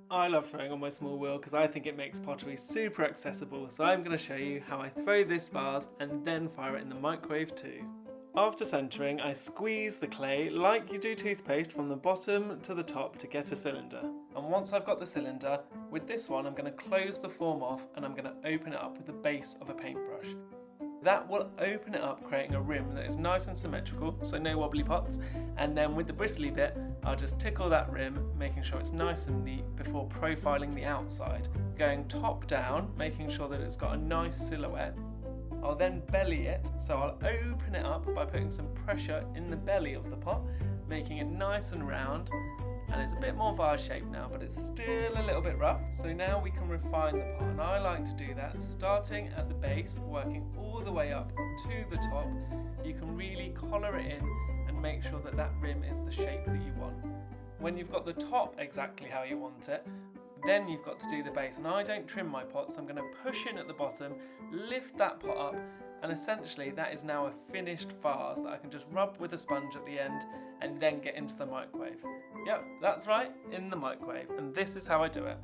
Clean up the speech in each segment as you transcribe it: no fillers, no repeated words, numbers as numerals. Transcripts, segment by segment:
I love throwing on my small wheel because I think it makes pottery super accessible, so I'm going to show you how I throw this vase and then fire it in the microwave too. After centering, I squeeze the clay like you do toothpaste from the bottom to the top to get a cylinder. And once I've got the cylinder, with this one I'm going to close the form off and I'm going to open it up with the base of a paintbrush. That will open it up, creating a rim that is nice and symmetrical, so no wobbly pots. And then with the bristly bit, I'll just tickle that rim, making sure it's nice and neat before profiling the outside. Going top down, making sure that it's got a nice silhouette. I'll then belly it, so I'll open it up by putting some pressure in the belly of the pot, making it nice and round. And it's a bit more vase shaped now, but it's still a little bit rough. So now we can refine the pot, and I like to do that starting at the base, working all the way up to the top. You can really collar it in and make sure that that rim is the shape that you want. When you've got the top exactly how you want it, then you've got to do the base. And I don't trim my pot, so I'm going to push in at the bottom, lift that pot up, and essentially that is now a finished vase that I can just rub with a sponge at the end and then get into the microwave. Yep, that's right, in the microwave, and this is how I do it.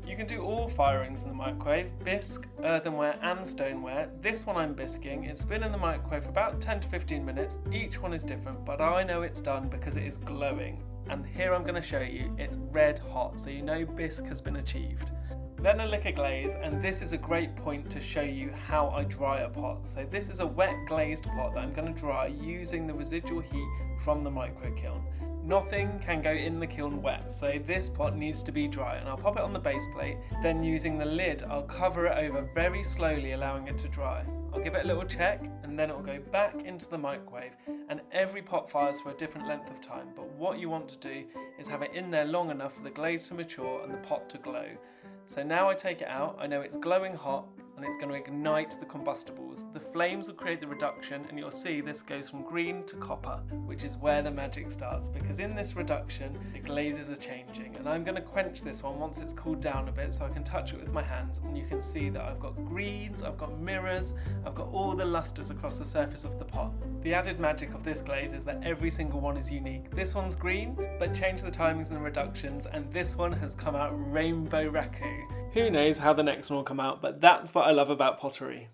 You can do all firings in the microwave: bisque, earthenware and stoneware. This one I'm bisquing. It's been in the microwave for about 10 to 15 minutes. Each one is different, but I know it's done because it is glowing. And here I'm going to show you, it's red hot, so you know bisque has been achieved. Then a lick of glaze, and this is a great point to show you how I dry a pot. So this is a wet glazed pot that I'm going to dry using the residual heat from the micro kiln. Nothing can go in the kiln wet, so this pot needs to be dry, and I'll pop it on the base plate. Then using the lid, I'll cover it over very slowly, allowing it to dry. I'll give it a little check, and then it will go back into the microwave, and every pot fires for a different length of time, but what you want to do is have it in there long enough for the glaze to mature and the pot to glow. So now I take it out, I know it's glowing hot, and it's going to ignite the combustibles. The flames will create the reduction, and you'll see this goes from green to copper, which is where the magic starts, because in this reduction the glazes are changing. And I'm going to quench this one once it's cooled down a bit so I can touch it with my hands, and you can see that I've got greens, I've got mirrors, I've got all the lustres across the surface of the pot. The added magic of this glaze is that every single one is unique. This one's green, but change the timings and the reductions, and this one has come out rainbow raku. Who knows how the next one will come out, but that's what I love about pottery.